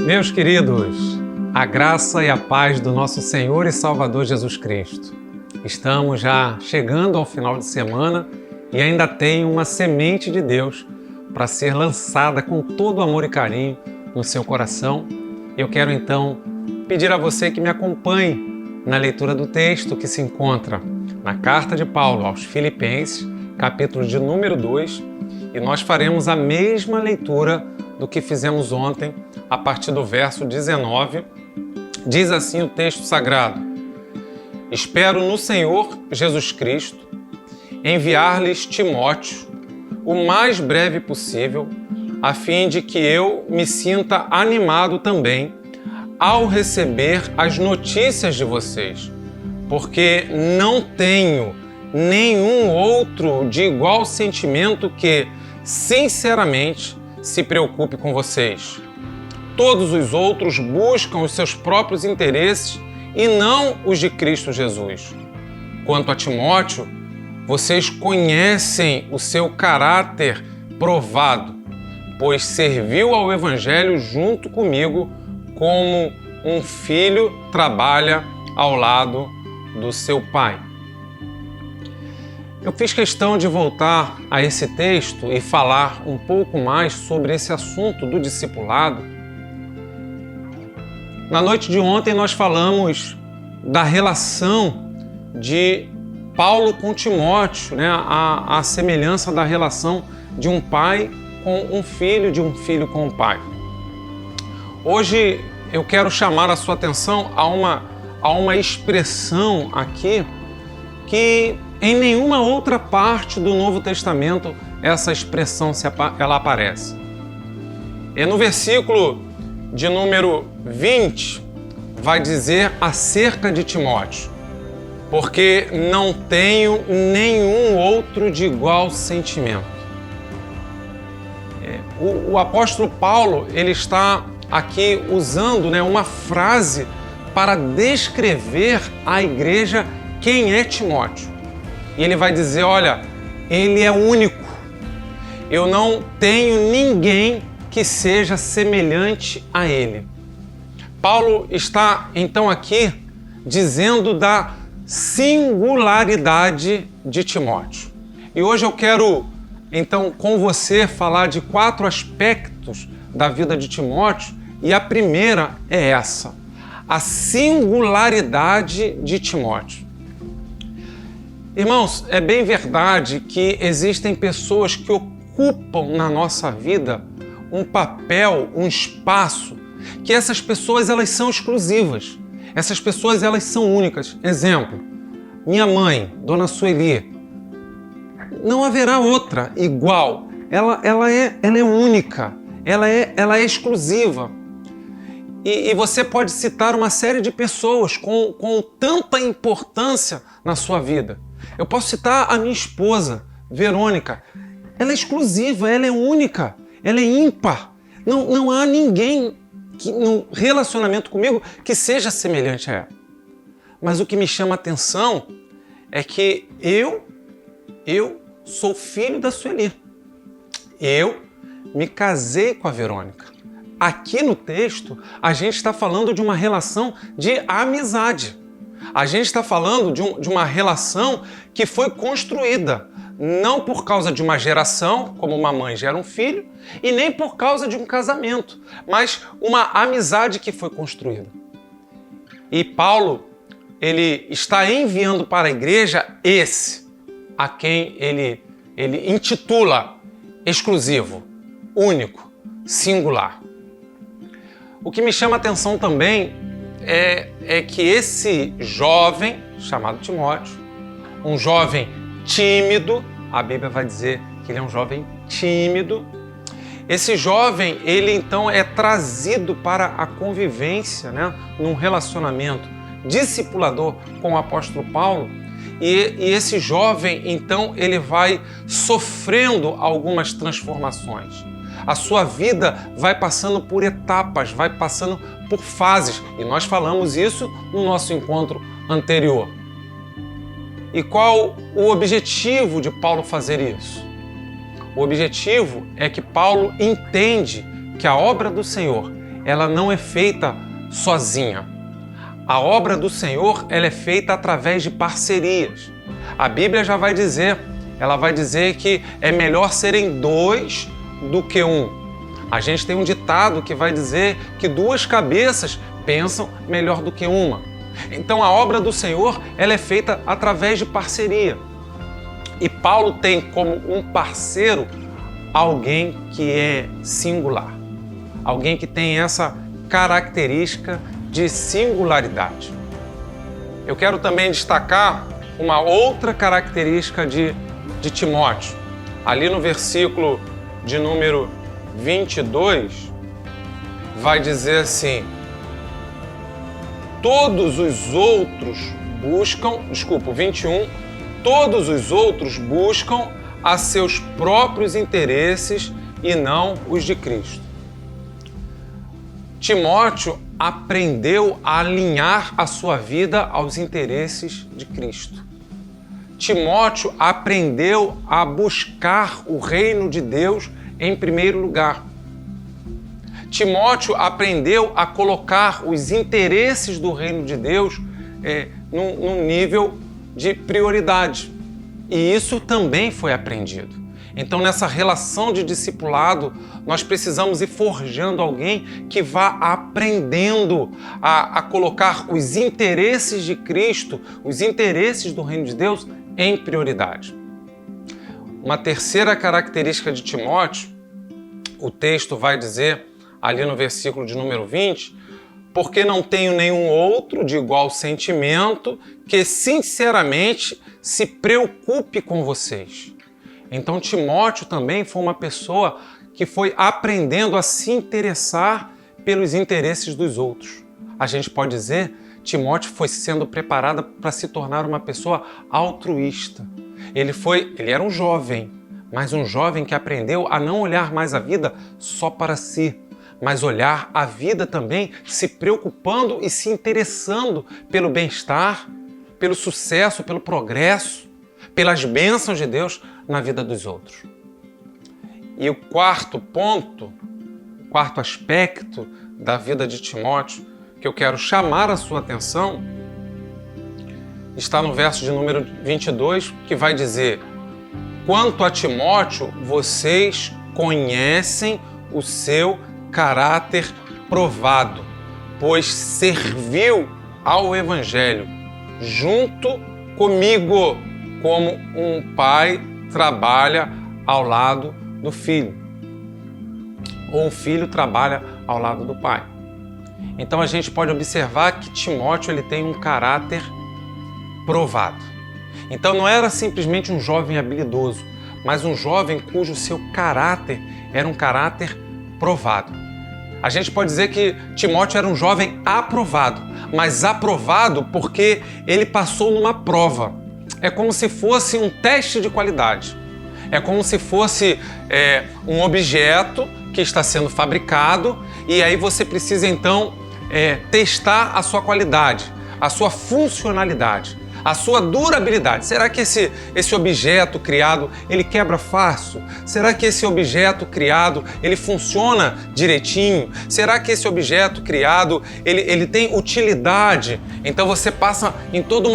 Meus queridos, a graça e a paz do nosso Senhor e Salvador Jesus Cristo. Estamos já chegando ao final de semana e ainda tem uma semente de Deus para ser lançada com todo amor e carinho no seu coração. Eu quero então pedir a você que me acompanhe na leitura do texto que se encontra na carta de Paulo aos Filipenses, capítulo de número 2, e nós faremos a mesma leitura do que fizemos ontem, a partir do verso 19. Diz assim o texto sagrado: Espero no Senhor Jesus Cristo enviar-lhes Timóteo o mais breve possível, a fim de que eu me sinta animado também ao receber as notícias de vocês, porque não tenho nenhum outro de igual sentimento que, sinceramente, se preocupe com vocês. Todos os outros buscam os seus próprios interesses e não os de Cristo Jesus. Quanto a Timóteo, vocês conhecem o seu caráter provado, pois serviu ao Evangelho junto comigo como um filho trabalha ao lado do seu pai. Eu fiz questão de voltar a esse texto e falar um pouco mais sobre esse assunto do discipulado. Na noite de ontem nós falamos da relação de Paulo com Timóteo, né? A semelhança da relação de um pai com um filho, de um filho com um pai. Hoje eu quero chamar a sua atenção a uma expressão aqui que em nenhuma outra parte do Novo Testamento essa expressão ela aparece. E no versículo de número 20 vai dizer acerca de Timóteo: porque não tenho nenhum outro de igual sentimento. O apóstolo Paulo, ele está aqui usando, uma frase para descrever à igreja quem é Timóteo. E ele vai dizer, olha, ele é único. Eu não tenho ninguém que seja semelhante a ele. Paulo está, então, aqui dizendo da singularidade de Timóteo. E hoje eu quero, então, com você falar de 4 aspectos da vida de Timóteo, e a primeira é essa: a singularidade de Timóteo. Irmãos, é bem verdade que existem pessoas que ocupam na nossa vida um papel, um espaço, que essas pessoas elas são exclusivas. Essas pessoas elas são únicas. Exemplo, minha mãe, Dona Sueli, não haverá outra igual. Ela é única, ela é exclusiva. E você pode citar uma série de pessoas com tanta importância na sua vida. Eu posso citar a minha esposa, Verônica. Ela é exclusiva, ela é única, ela é ímpar. Não há ninguém no relacionamento comigo que seja semelhante a ela. Mas o que me chama a atenção é que eu sou filho da Sueli. Eu me casei com a Verônica. Aqui no texto, a gente está falando de uma relação de amizade. A gente está falando de uma relação que foi construída, não por causa de uma geração, como uma mãe gera um filho, e nem por causa de um casamento, mas uma amizade que foi construída. E Paulo, ele está enviando para a igreja esse, a quem ele intitula exclusivo, único, singular. O que me chama a atenção também é que esse jovem, chamado Timóteo, um jovem tímido, a Bíblia vai dizer que ele é um jovem tímido. Esse jovem, ele então é trazido para a convivência, num relacionamento discipulador com o apóstolo Paulo. E esse jovem, então, ele vai sofrendo algumas transformações. A sua vida vai passando por etapas, vai passando por fases. E nós falamos isso no nosso encontro anterior. E qual o objetivo de Paulo fazer isso? O objetivo é que Paulo entende que a obra do Senhor ela não é feita sozinha. A obra do Senhor, ela é feita através de parcerias. A Bíblia já vai dizer, ela vai dizer que é melhor serem dois do que um. A gente tem um ditado que vai dizer que duas cabeças pensam melhor do que uma. Então a obra do Senhor, ela é feita através de parceria. E Paulo tem como um parceiro alguém que é singular. Alguém que tem essa característica de singularidade. Eu quero também destacar uma outra característica de Timóteo. Ali no versículo de número 22, vai dizer assim: todos os outros buscam, 21, todos os outros buscam a seus próprios interesses e não os de Cristo. Timóteo aprendeu a alinhar a sua vida aos interesses de Cristo. Timóteo aprendeu a buscar o reino de Deus em primeiro lugar. Timóteo aprendeu a colocar os interesses do reino de Deus num nível de prioridade. E isso também foi aprendido. Então, nessa relação de discipulado, nós precisamos ir forjando alguém que vá aprendendo a colocar os interesses de Cristo, os interesses do reino de Deus em prioridade. Uma terceira característica de Timóteo, o texto vai dizer ali no versículo de número 20, porque não tenho nenhum outro de igual sentimento que sinceramente se preocupe com vocês. Então Timóteo também foi uma pessoa que foi aprendendo a se interessar pelos interesses dos outros. A gente pode dizer, Timóteo foi sendo preparado para se tornar uma pessoa altruísta. Ele era um jovem, mas um jovem que aprendeu a não olhar mais a vida só para si, mas olhar a vida também se preocupando e se interessando pelo bem-estar, pelo sucesso, pelo progresso, pelas bênçãos de Deus na vida dos outros. E o quarto ponto, o quarto aspecto da vida de Timóteo, que eu quero chamar a sua atenção, está no verso de número 22, que vai dizer: quanto a Timóteo, vocês conhecem o seu caráter provado, pois serviu ao Evangelho junto comigo, como um pai trabalha ao lado do filho, ou um filho trabalha ao lado do pai. Então a gente pode observar que Timóteo ele tem um caráter provado. Então não era simplesmente um jovem habilidoso, mas um jovem cujo seu caráter era um caráter provado. A gente pode dizer que Timóteo era um jovem aprovado, mas aprovado porque ele passou numa prova. É como se fosse um teste de qualidade. É como se fosse um objeto que está sendo fabricado e aí você precisa então testar a sua qualidade, a sua funcionalidade, a sua durabilidade. Será que esse objeto criado, ele quebra fácil? Será que esse objeto criado, ele funciona direitinho? Será que esse objeto criado, ele tem utilidade? Então você passa em todo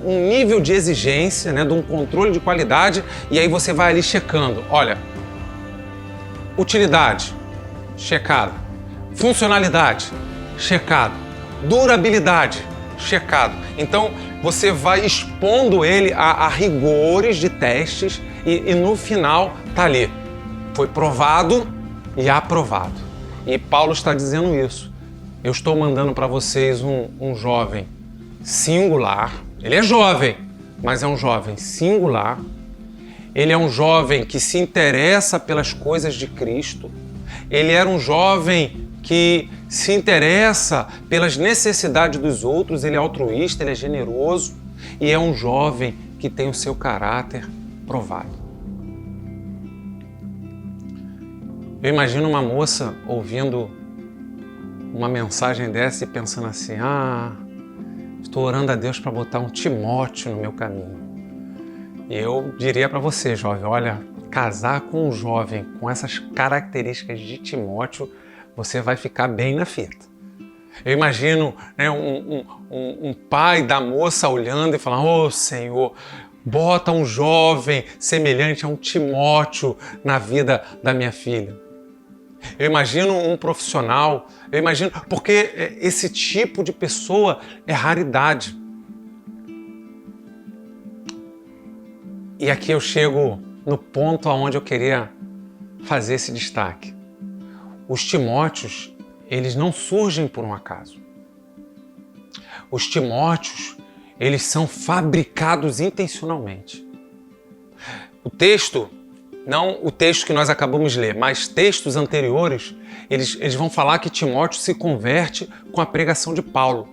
um nível de exigência, né, de um controle de qualidade, e aí você vai ali checando. Olha, utilidade, checado. Funcionalidade, checado. Durabilidade, checado. Então você vai expondo ele a rigores de testes e no final tá ali. Foi provado e aprovado. E Paulo está dizendo isso. Eu estou mandando para vocês um jovem singular. Ele é jovem, mas é um jovem singular. Ele é um jovem que se interessa pelas coisas de Cristo. Ele era um jovem que se interessa pelas necessidades dos outros. Ele é altruísta, ele é generoso e é um jovem que tem o seu caráter provado. Eu imagino uma moça ouvindo uma mensagem dessa e pensando assim: estou orando a Deus para botar um Timóteo no meu caminho. E eu diria para você, jovem, olha, casar com um jovem com essas características de Timóteo você vai ficar bem na fita. Eu imagino, né, um pai da moça olhando e falando: "Ô Senhor, bota um jovem semelhante a um Timóteo na vida da minha filha." Eu imagino um profissional, porque esse tipo de pessoa é raridade. E aqui eu chego no ponto aonde eu queria fazer esse destaque. Os Timóteos, eles não surgem por um acaso. Os Timóteos, eles são fabricados intencionalmente. O texto, não o texto que nós acabamos de ler, mas textos anteriores, eles vão falar que Timóteo se converte com a pregação de Paulo.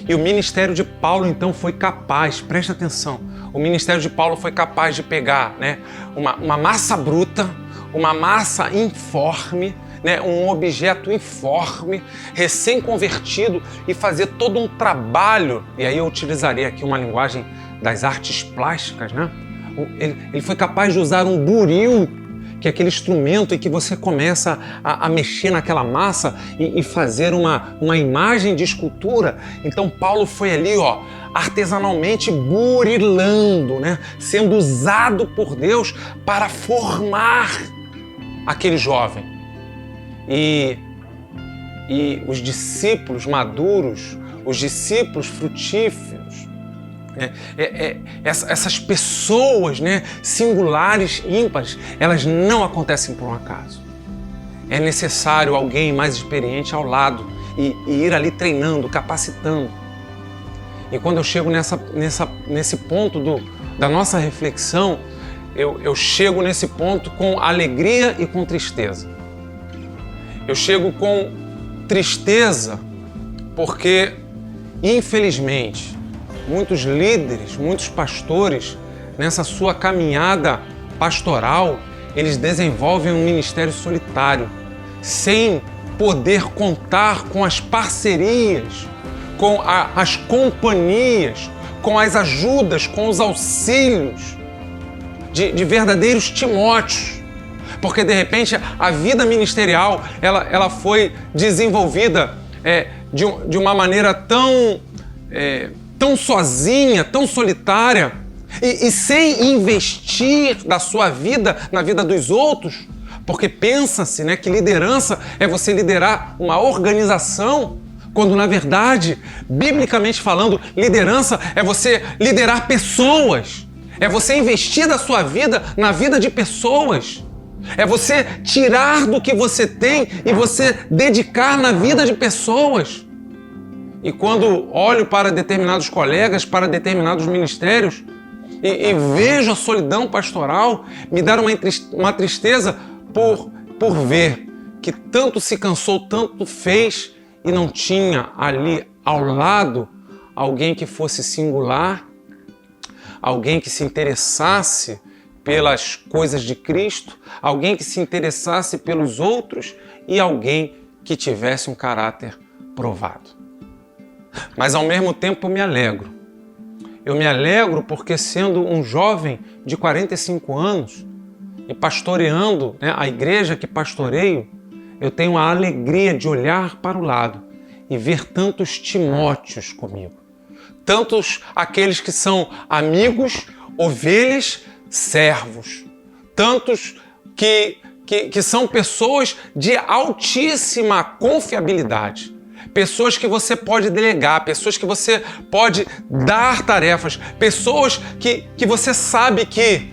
E o ministério de Paulo, então, foi capaz, presta atenção, o ministério de Paulo foi capaz de pegar, né, uma massa bruta, uma massa informe, né, um objeto informe, recém-convertido, e fazer todo um trabalho, e aí eu utilizarei aqui uma linguagem das artes plásticas, né? Ele foi capaz de usar um buril, que é aquele instrumento em que você começa a mexer naquela massa e fazer uma imagem de escultura. Então Paulo foi ali, artesanalmente burilando, né? Sendo usado por Deus para formar aquele jovem. E os discípulos maduros, os discípulos frutíferos, essas pessoas, né, singulares, ímpares, elas não acontecem por um acaso. É necessário alguém mais experiente ao lado e ir ali treinando, capacitando. E quando eu chego nesse ponto da nossa reflexão, eu chego nesse ponto com alegria e com tristeza. Eu chego com tristeza porque, infelizmente, muitos líderes, muitos pastores, nessa sua caminhada pastoral, eles desenvolvem um ministério solitário, sem poder contar com as parcerias, com as companhias, com as ajudas, com os auxílios de verdadeiros Timóteos. Porque, de repente, a vida ministerial ela foi desenvolvida de uma maneira tão sozinha, tão solitária, e sem investir da sua vida na vida dos outros, porque pensa-se, né, que liderança é você liderar uma organização, quando na verdade, biblicamente falando, liderança é você liderar pessoas, é você investir da sua vida na vida de pessoas, é você tirar do que você tem e você dedicar na vida de pessoas. E quando olho para determinados colegas, para determinados ministérios, e vejo a solidão pastoral, me dá uma tristeza por ver que tanto se cansou, tanto fez, e não tinha ali ao lado alguém que fosse singular, alguém que se interessasse pelas coisas de Cristo, alguém que se interessasse pelos outros e alguém que tivesse um caráter provado. Mas ao mesmo tempo eu me alegro. Eu me alegro porque, sendo um jovem de 45 anos e pastoreando, né, a igreja que pastoreio, eu tenho a alegria de olhar para o lado e ver tantos Timóteos comigo. Tantos aqueles que são amigos, ovelhas, servos. Tantos que são pessoas de altíssima confiabilidade. Pessoas que você pode delegar, pessoas que você pode dar tarefas, pessoas que você sabe que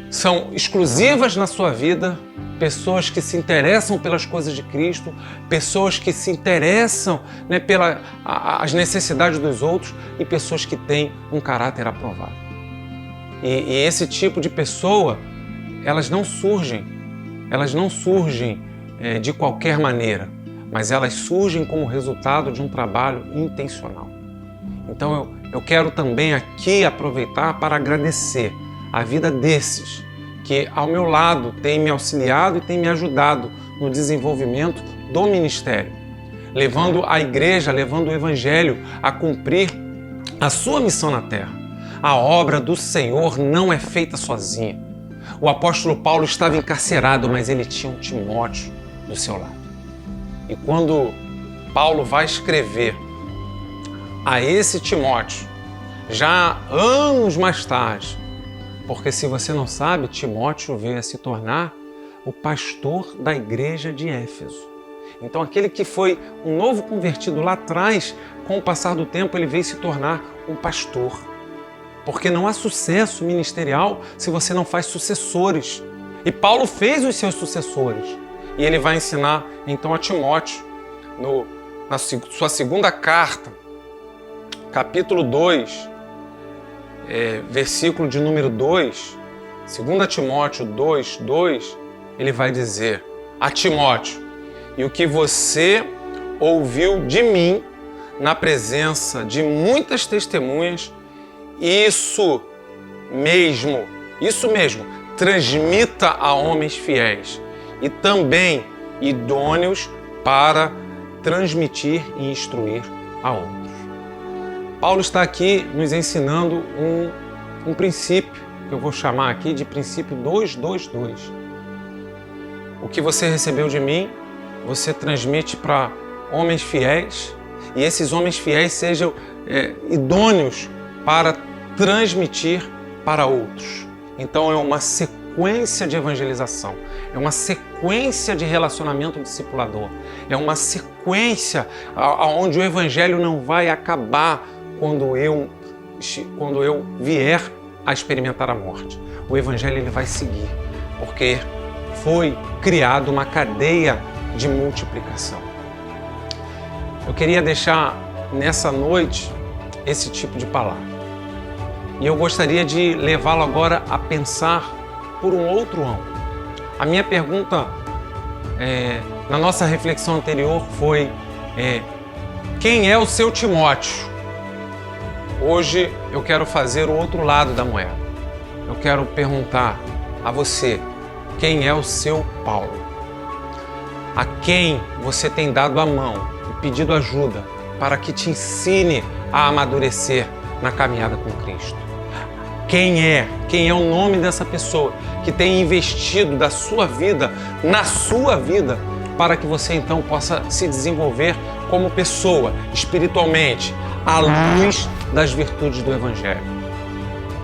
são exclusivas na sua vida, pessoas que se interessam pelas coisas de Cristo, pessoas que se interessam, né, pelas necessidades dos outros e pessoas que têm um caráter aprovado. E esse tipo de pessoa, elas não surgem de qualquer maneira, mas elas surgem como resultado de um trabalho intencional. Então eu quero também aqui aproveitar para agradecer a vida desses que ao meu lado têm me auxiliado e têm me ajudado no desenvolvimento do ministério, levando a igreja, levando o evangelho a cumprir a sua missão na terra. A obra do Senhor não é feita sozinha. O apóstolo Paulo estava encarcerado, mas ele tinha um Timóteo do seu lado. E quando Paulo vai escrever a esse Timóteo, já anos mais tarde, porque se você não sabe, Timóteo veio a se tornar o pastor da igreja de Éfeso. Então aquele que foi um novo convertido lá atrás, com o passar do tempo ele veio se tornar um pastor. Porque não há sucesso ministerial se você não faz sucessores. E Paulo fez os seus sucessores. E ele vai ensinar então a Timóteo, na sua segunda carta, capítulo 2, versículo de número 2, 2 Timóteo 2, 2, ele vai dizer a Timóteo: e o que você ouviu de mim na presença de muitas testemunhas, isso mesmo, transmita a homens fiéis e também idôneos para transmitir e instruir a outros. Paulo está aqui nos ensinando um princípio, que eu vou chamar aqui de princípio 222. O que você recebeu de mim, você transmite para homens fiéis, e esses homens fiéis sejam idôneos para transmitir para outros. Então é uma sequência de evangelização, é uma sequência de relacionamento discipulador, é uma sequência onde o evangelho não vai acabar quando eu vier a experimentar a morte. O evangelho ele vai seguir, porque foi criada uma cadeia de multiplicação. Eu queria deixar nessa noite esse tipo de palavra. E eu gostaria de levá-lo agora a pensar por um outro ângulo. A minha pergunta na nossa reflexão anterior foi quem é o seu Timóteo? Hoje eu quero fazer o outro lado da moeda. Eu quero perguntar a você, quem é o seu Paulo? A quem você tem dado a mão e pedido ajuda para que te ensine a amadurecer na caminhada com Cristo? Quem é o nome dessa pessoa que tem investido da sua vida na sua vida para que você então possa se desenvolver como pessoa espiritualmente à luz das virtudes do Evangelho?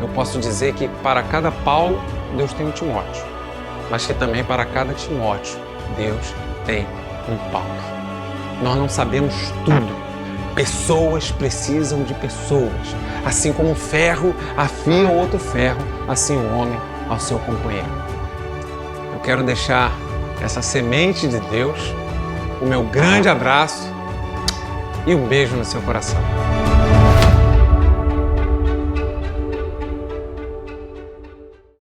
Eu posso dizer que para cada Paulo, Deus tem um Timóteo, mas que também para cada Timóteo, Deus tem um Paulo. Nós não sabemos tudo. Pessoas precisam de pessoas. Assim como um ferro afia o outro ferro, assim o homem ao seu companheiro. Eu quero deixar essa semente de Deus, o meu grande abraço e um beijo no seu coração.